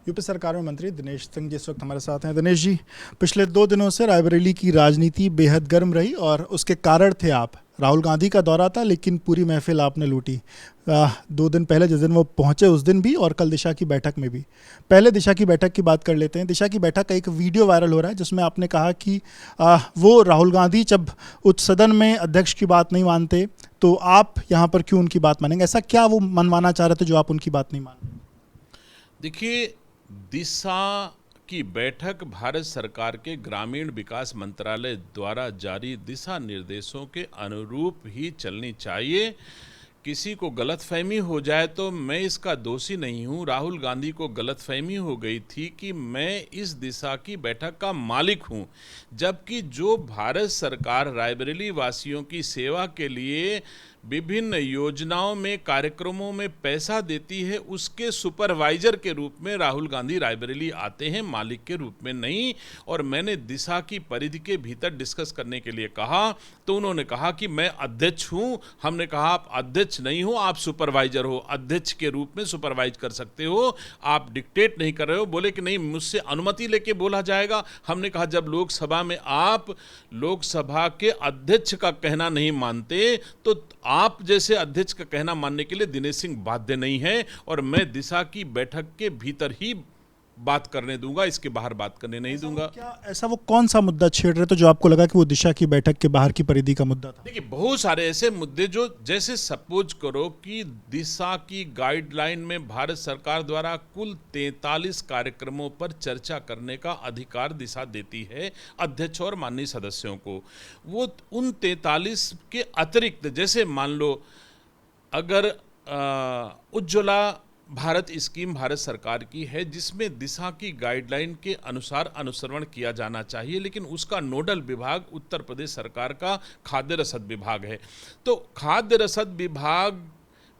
UP सरकार में मंत्री दिनेश सिंह जी इस वक्त हमारे साथ हैं। दिनेश जी, पिछले 2 दिनों से रायबरेली की राजनीति बेहद गर्म रही और उसके कारण थे आप। राहुल गांधी का दौरा था लेकिन पूरी महफिल आपने लूटी। 2 दिन पहले जिस दिन वो पहुंचे उस दिन भी और कल दिशा की बैठक में भी। पहले दिशा की बैठक की बात कर लेते हैं। दिशा की बैठक का एक वीडियो वायरल हो रहा है जिसमें आपने कहा कि वो राहुल गांधी जब उच्च सदन में अध्यक्ष की बात नहीं मानते तो आप यहाँ पर क्यों उनकी बात मानेंगे? ऐसा क्या वो मनवाना चाह रहे थे जो आप उनकी बात नहीं मान रहे? देखिए, दिशा की बैठक भारत सरकार के ग्रामीण विकास मंत्रालय द्वारा जारी दिशा निर्देशों के अनुरूप ही चलनी चाहिए। किसी को गलतफहमी हो जाए तो मैं इसका दोषी नहीं हूँ। राहुल गांधी को गलतफहमी हो गई थी कि मैं इस दिशा की बैठक का मालिक हूँ, जबकि जो भारत सरकार रायबरेली वासियों की सेवा के लिए विभिन्न योजनाओं में कार्यक्रमों में पैसा देती है, उसके सुपरवाइजर के रूप में राहुल गांधी रायबरेली आते हैं, मालिक के रूप में नहीं। और मैंने दिशा की परिधि के भीतर डिस्कस करने के लिए कहा तो उन्होंने कहा कि मैं अध्यक्ष हूं। हमने कहा आप अध्यक्ष नहीं हो, आप सुपरवाइजर हो, अध्यक्ष के रूप में सुपरवाइज कर सकते हो, आप डिक्टेट नहीं कर रहे हो। बोले कि नहीं, मुझसे अनुमति लेके बोला जाएगा। हमने कहा जब लोकसभा में आप लोकसभा के अध्यक्ष का कहना नहीं मानते तो आप जैसे अध्यक्ष का कहना मानने के लिए दिनेश सिंह बाध्य नहीं है। और मैं दिशा की बैठक के भीतर ही बात करने दूंगा, इसके बाहर बात करने नहीं दूंगा। क्या ऐसा वो कौन सा मुद्दा छेड़ रहे थे जो आपको लगा कि वो दिशा की बैठक के बाहर की परिधि का मुद्दा था? देखिए, बहुत सारे ऐसे मुद्दे जो, जैसे सपोज करो कि दिशा की गाइडलाइन में भारत सरकार द्वारा कुल 43 कार्यक्रमों पर चर्चा करने का अधिकार दिशा देती है अध्यक्ष और माननीय सदस्यों को। वो उन 43 के अतिरिक्त, जैसे मान लो अगर उज्ज्वला भारत स्कीम भारत सरकार की है जिसमें दिशा की गाइडलाइन के अनुसार अनुसरण किया जाना चाहिए, लेकिन उसका नोडल विभाग उत्तर प्रदेश सरकार का खाद्य रसद विभाग है। तो खाद्य रसद विभाग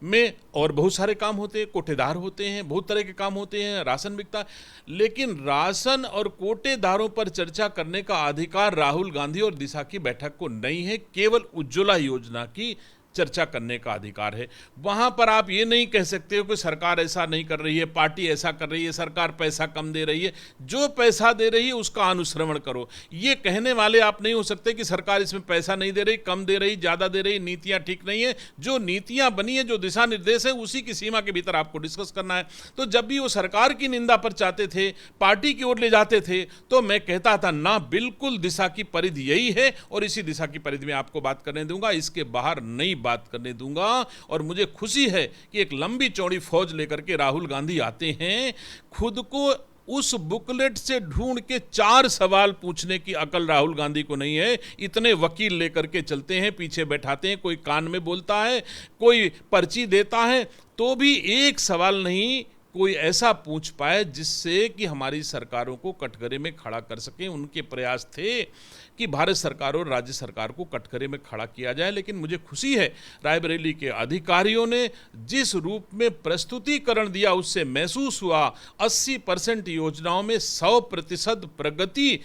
में और बहुत सारे काम होते हैं, कोटेदार होते हैं, बहुत तरह के काम होते हैं, राशन बिकता है, लेकिन राशन और कोटेदारों पर चर्चा करने का अधिकार राहुल गांधी और दिशा की बैठक को नहीं है। केवल उज्ज्वला योजना की चर्चा करने का अधिकार है। वहां पर आप ये नहीं कह सकते हो कि सरकार ऐसा नहीं कर रही है, पार्टी ऐसा कर रही है, सरकार पैसा कम दे रही है। जो पैसा दे रही है उसका अनुश्रवण करो। ये कहने वाले आप नहीं हो सकते कि सरकार इसमें पैसा नहीं दे रही, कम दे रही, ज्यादा दे रही, नीतियां ठीक नहीं है। जो नीतियां बनी है, जो दिशा निर्देश है, उसी की सीमा के भीतर आपको डिस्कस करना है। तो जब भी वो सरकार की निंदा पर चाहते थे, पार्टी की ओर ले जाते थे, तो मैं कहता था ना, बिल्कुल दिशा की परिधि यही है और इसी दिशा की परिधि में आपको बात करने दूंगा, इसके बाहर नहीं बात करने दूंगा। और मुझे खुशी है कि एक लंबी चौड़ी फौज लेकर के राहुल गांधी आते हैं। खुद को उस बुकलेट से ढूंढ के 4 सवाल पूछने की अकल राहुल गांधी को नहीं है। इतने वकील लेकर के चलते हैं, पीछे बैठाते हैं, कोई कान में बोलता है, कोई पर्ची देता है, तो भी एक सवाल नहीं कोई ऐसा पूछ पाए जिससे कि हमारी सरकारों को कटघरे में खड़ा कर सके। उनके प्रयास थे कि भारत सरकार और राज्य सरकार को कटघरे में खड़ा किया जाए, लेकिन मुझे खुशी है रायबरेली के अधिकारियों ने जिस रूप में प्रस्तुतिकरण दिया उससे महसूस हुआ 80% योजनाओं में 100% प्रगति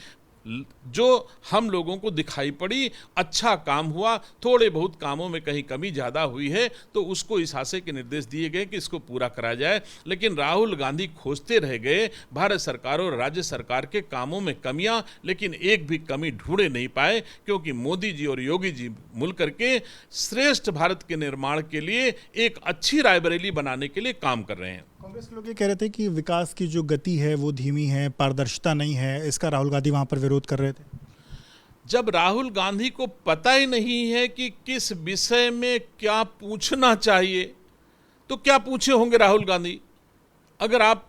जो हम लोगों को दिखाई पड़ी। अच्छा काम हुआ, थोड़े बहुत कामों में कहीं कमी ज़्यादा हुई है तो उसको इस आशय के निर्देश दिए गए कि इसको पूरा करा जाए। लेकिन राहुल गांधी खोजते रह गए भारत सरकार और राज्य सरकार के कामों में कमियां, लेकिन एक भी कमी ढूंढे नहीं पाए, क्योंकि मोदी जी और योगी जी मिल करके श्रेष्ठ भारत के निर्माण के लिए एक अच्छी रायबरेली बनाने के लिए काम कर रहे हैं। कांग्रेस के लोग ये कह रहे थे कि विकास की जो गति है वो धीमी है, पारदर्शिता नहीं है, इसका राहुल गांधी वहां पर विरोध कर रहे थे। जब राहुल गांधी को पता ही नहीं है कि किस विषय में क्या पूछना चाहिए तो क्या पूछे होंगे राहुल गांधी? अगर आप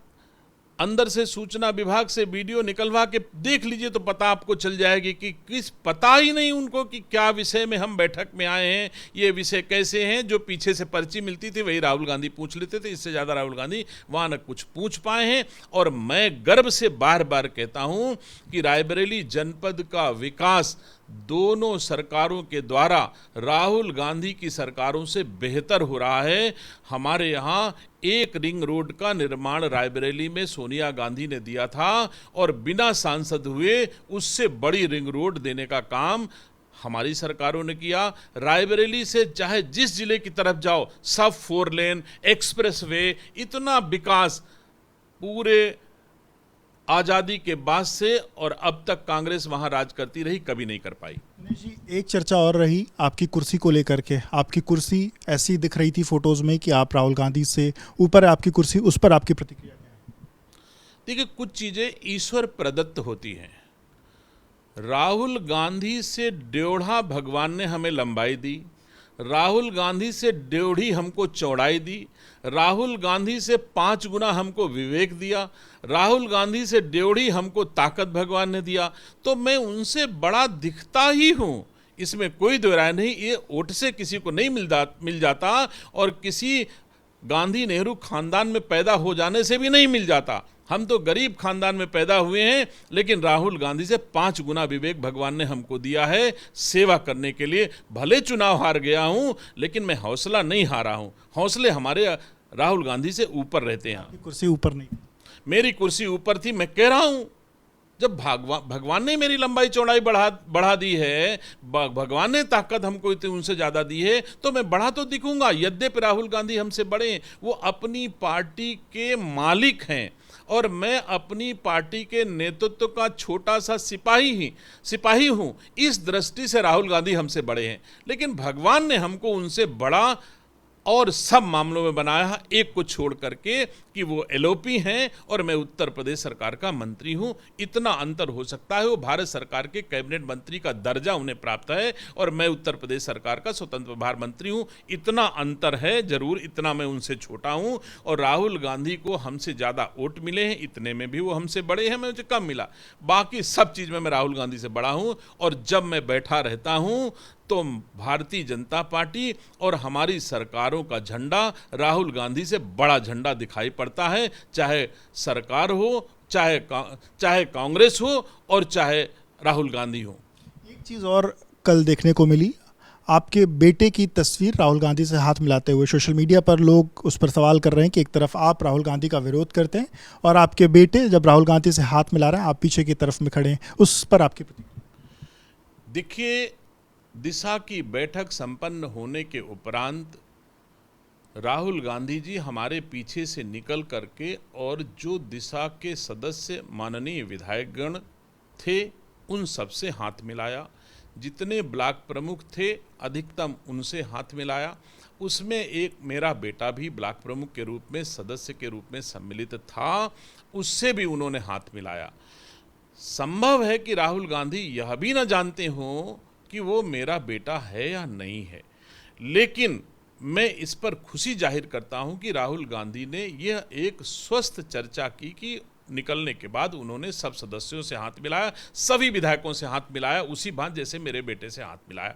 अंदर से सूचना विभाग से वीडियो निकलवा के देख लीजिए तो पता आपको चल जाएगी कि पता ही नहीं उनको कि क्या विषय में हम बैठक में आए हैं, ये विषय कैसे हैं। जो पीछे से पर्ची मिलती थी वही राहुल गांधी पूछ लेते थे, इससे ज़्यादा राहुल गांधी वहाँ न कुछ पूछ पाए हैं। और मैं गर्व से बार बार कहता हूँ कि रायबरेली जनपद का विकास दोनों सरकारों के द्वारा राहुल गांधी की सरकारों से बेहतर हो रहा है। हमारे यहाँ एक रिंग रोड का निर्माण रायबरेली में सोनिया गांधी ने दिया था और बिना सांसद हुए उससे बड़ी रिंग रोड देने का काम हमारी सरकारों ने किया। रायबरेली से चाहे जिस जिले की तरफ जाओ, सब 4 लेन, एक्सप्रेसवे, इतना विकास पूरे आज़ादी के बाद से और अब तक कांग्रेस वहां राज करती रही, कभी नहीं कर पाई। दिनेश जी, एक चर्चा और रही आपकी कुर्सी को लेकर के। आपकी कुर्सी ऐसी दिख रही थी फोटोज में कि आप राहुल गांधी से ऊपर है आपकी कुर्सी, उस पर आपकी प्रतिक्रिया क्या है? देखिए, कुछ चीजें ईश्वर प्रदत्त होती हैं। राहुल गांधी से डेढ़ा भगवान ने हमें लंबाई दी, राहुल गांधी से डेढ़ी हमको चौड़ाई दी, राहुल गांधी से 5 गुना हमको विवेक दिया, राहुल गांधी से डेढ़ी हमको ताकत भगवान ने दिया। तो मैं उनसे बड़ा दिखता ही हूँ, इसमें कोई दो राय नहीं। ये वोट से किसी को नहीं मिल जाता और किसी गांधी नेहरू खानदान में पैदा हो जाने से भी नहीं मिल जाता। हम तो गरीब खानदान में पैदा हुए हैं, लेकिन राहुल गांधी से 5 गुना विवेक भगवान ने हमको दिया है सेवा करने के लिए। भले चुनाव हार गया हूं, लेकिन मैं हौसला नहीं हारा हूं। हौसले हमारे राहुल गांधी से ऊपर रहते हैं। आपकी कुर्सी ऊपर नहीं? मेरी कुर्सी ऊपर थी, मैं कह रहा हूं। जब भगवान ने मेरी लंबाई चौड़ाई बढ़ा दी है, भगवान ने ताकत हमको इतनी उनसे ज़्यादा दी है, तो मैं बढ़ा तो दिखूंगा। यद्यपि राहुल गांधी हमसे बड़े हैं, वो अपनी पार्टी के मालिक हैं और मैं अपनी पार्टी के नेतृत्व का छोटा सा सिपाही हूं। इस दृष्टि से राहुल गांधी हमसे बड़े हैं, लेकिन भगवान ने हमको उनसे बड़ा और सब मामलों में बनाया है, एक को छोड़ करके कि वो एलओपी हैं और मैं उत्तर प्रदेश सरकार का मंत्री हूं। इतना अंतर हो सकता है। वो भारत सरकार के कैबिनेट मंत्री का दर्जा उन्हें प्राप्त है और मैं उत्तर प्रदेश सरकार का स्वतंत्र प्रभार मंत्री हूं। इतना अंतर है, जरूर इतना मैं उनसे छोटा हूं। और राहुल गांधी को हमसे ज़्यादा वोट मिले हैं, इतने में भी वो हमसे बड़े हैं, मुझे कम मिला। बाकी सब चीज़ में मैं राहुल गांधी से बड़ा हूं। और जब मैं बैठा रहता हूं तो भारतीय जनता पार्टी और हमारी सरकारों का झंडा राहुल गांधी से बड़ा झंडा दिखाई पड़ता है, चाहे सरकार हो, चाहे कांग्रेस हो और चाहे राहुल गांधी हो। एक चीज़ और कल देखने को मिली, आपके बेटे की तस्वीर राहुल गांधी से हाथ मिलाते हुए। सोशल मीडिया पर लोग उस पर सवाल कर रहे हैं कि एक तरफ आप राहुल गांधी का विरोध करते हैं और आपके बेटे जब राहुल गांधी से हाथ मिला रहे हैं आप पीछे की तरफ में खड़े हैं, उस पर आपकी प्रतिक्रिया? देखिए, दिशा की बैठक संपन्न होने के उपरांत राहुल गांधी जी हमारे पीछे से निकल करके और जो दिशा के सदस्य माननीय विधायकगण थे उन सब से हाथ मिलाया। जितने ब्लॉक प्रमुख थे अधिकतम उनसे हाथ मिलाया। उसमें एक मेरा बेटा भी ब्लॉक प्रमुख के रूप में सदस्य के रूप में सम्मिलित था, उससे भी उन्होंने हाथ मिलाया। संभव है कि राहुल गांधी यह भी न जानते हों कि वो मेरा बेटा है या नहीं है, लेकिन मैं इस पर खुशी जाहिर करता हूं कि राहुल गांधी ने यह एक स्वस्थ चर्चा की कि निकलने के बाद उन्होंने सब सदस्यों से हाथ मिलाया, सभी विधायकों से हाथ मिलाया, उसी बात जैसे मेरे बेटे से हाथ मिलाया।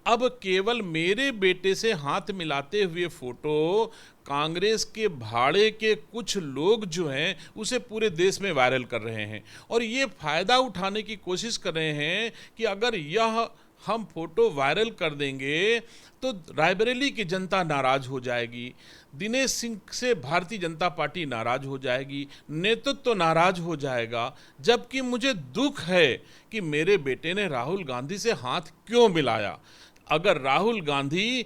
अब केवल मेरे बेटे से हाथ मिलाते हुए फोटो कांग्रेस के भाड़े के कुछ लोग जो हैं उसे पूरे देश में वायरल कर रहे हैं और ये फायदा उठाने की कोशिश कर रहे हैं कि अगर यह हम फोटो वायरल कर देंगे तो रायबरेली की जनता नाराज हो जाएगी, दिनेश सिंह से भारतीय जनता पार्टी नाराज हो जाएगी, नेतृत्व नाराज हो जाएगा। जबकि मुझे दुख है कि मेरे बेटे ने राहुल गांधी से हाथ क्यों मिलाया। अगर राहुल गांधी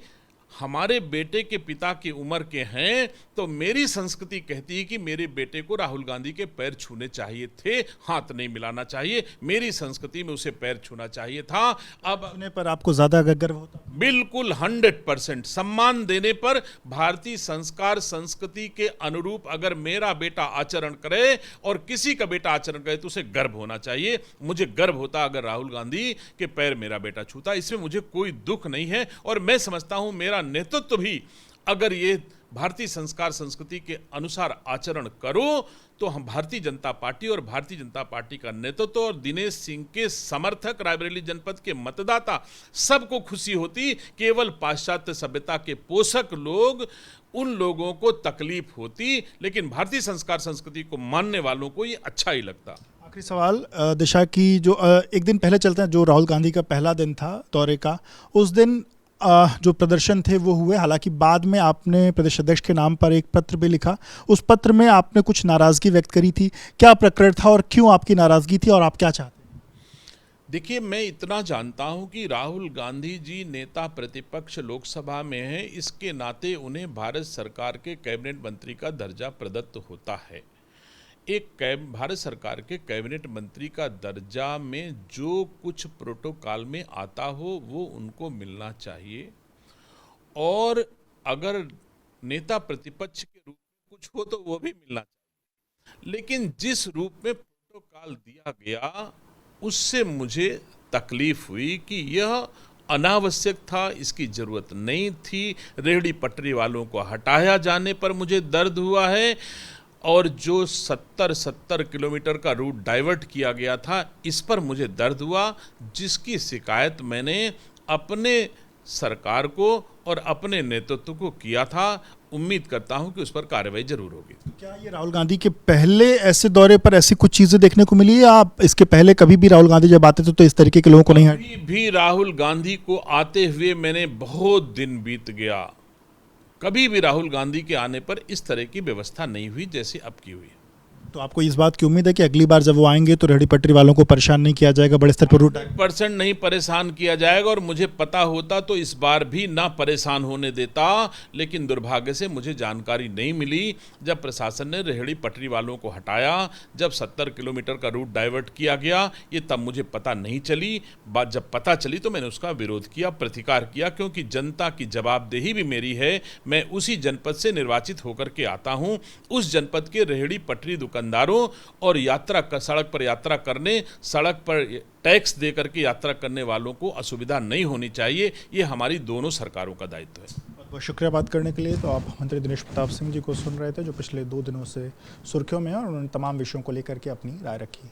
हमारे बेटे के पिता की उम्र के हैं तो मेरी संस्कृति कहती है कि मेरे बेटे को राहुल गांधी के पैर छूने चाहिए थे, हाथ नहीं मिलाना चाहिए। मेरी संस्कृति में उसे पैर छूना चाहिए था। अब अपने पर आपको ज्यादा गर्व होता? बिल्कुल 100% सम्मान देने पर भारतीय संस्कार संस्कृति के अनुरूप अगर मेरा बेटा आचरण करे और किसी का बेटा आचरण करे तो उसे गर्व होना चाहिए। मुझे गर्व होता अगर राहुल गांधी के पैर मेरा बेटा छूता, इसमें मुझे कोई दुख नहीं है। और मैं समझता हूं मेरा नेतृत्व भी अगर ये भारतीय संस्कार संस्कृति के अनुसार आचरण करो तो हम भारतीय जनता पार्टी और भारतीय जनता पार्टी का नेतृत्व और दिनेश सिंह के समर्थक रायबरेली जनपद के मतदाता सबको खुशी होती। केवल पाश्चात्य सभ्यता के पोषक लोग, उन लोगों को तकलीफ होती, लेकिन भारतीय संस्कार संस्कृति को मानने वालों को ये अच्छा ही लगता। आखिरी सवाल दिशा की, जो एक दिन पहले चलते हैं, जो राहुल गांधी का पहला दिन था दौरे का, उस दिन जो प्रदर्शन थे वो हुए। हालांकि बाद में आपने प्रदेश अध्यक्ष के नाम पर एक पत्र भी लिखा, उस पत्र में आपने कुछ नाराजगी व्यक्त करी थी। क्या प्रकरण था और क्यों आपकी नाराजगी थी और आप क्या चाहते हैं? देखिए, मैं इतना जानता हूं कि राहुल गांधी जी नेता प्रतिपक्ष लोकसभा में हैं, इसके नाते उन्हें भारत सरकार के कैबिनेट मंत्री का दर्जा प्रदत्त होता है। भारत सरकार के कैबिनेट मंत्री का दर्जा में जो कुछ प्रोटोकॉल में आता हो वो उनको मिलना चाहिए, और अगर नेता प्रतिपक्ष के रूप में कुछ हो तो वो भी मिलना चाहिए। लेकिन जिस रूप में प्रोटोकॉल दिया गया उससे मुझे तकलीफ हुई कि यह अनावश्यक था, इसकी जरूरत नहीं थी। रेहड़ी पटरी वालों को हटाया जाने पर मुझे दर्द हुआ है, और जो 70 किलोमीटर का रूट डाइवर्ट किया गया था इस पर मुझे दर्द हुआ, जिसकी शिकायत मैंने अपने सरकार को और अपने नेतृत्व को किया था। उम्मीद करता हूं कि उस पर कार्रवाई जरूर होगी। क्या ये राहुल गांधी के पहले ऐसे दौरे पर ऐसी कुछ चीजें देखने को मिली है? आप इसके पहले कभी भी राहुल गांधी जब आते थे तो इस तरीके के लोगों को नहीं कभी भी राहुल गांधी को आते हुए मैंने बहुत दिन बीत गया, कभी भी राहुल गांधी के आने पर इस तरह की व्यवस्था नहीं हुई जैसे अब की हुई। तो आपको इस बात की उम्मीद है कि अगली बार जब वो आएंगे तो रेहड़ी पटरी वालों को परेशान नहीं किया जाएगा, बड़े स्तर पर रूट 100% नहीं परेशान किया जाएगा, और मुझे पता होता तो इस बार भी ना परेशान होने देता। लेकिन दुर्भाग्य से मुझे जानकारी नहीं मिली। जब प्रशासन ने रेहड़ी पटरी वालों को हटाया, जब 70 किलोमीटर का रूट डाइवर्ट किया गया, ये तब मुझे पता नहीं चली। बात जब पता चली तो मैंने उसका विरोध किया, प्रतिकार किया, क्योंकि जनता की जवाबदेही भी मेरी है। मैं उसी जनपद से निर्वाचित होकर के आता हूँ। उस जनपद के रेहड़ी पटरी दुकानदारों और सड़क पर यात्रा करने, सड़क पर टैक्स दे करके यात्रा करने वालों को असुविधा नहीं होनी चाहिए। ये हमारी दोनों सरकारों का दायित्व है। बहुत बहुत शुक्रिया बात करने के लिए। तो आप मंत्री दिनेश प्रताप सिंह जी को सुन रहे थे, जो पिछले 2 दिनों से सुर्खियों में हैं, और उन्होंने तमाम विषयों को लेकर के अपनी राय रखी।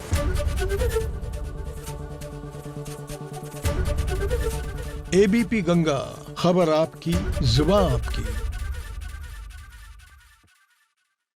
एबीपी गंगा, खबर आपकी, जुबान आपकी।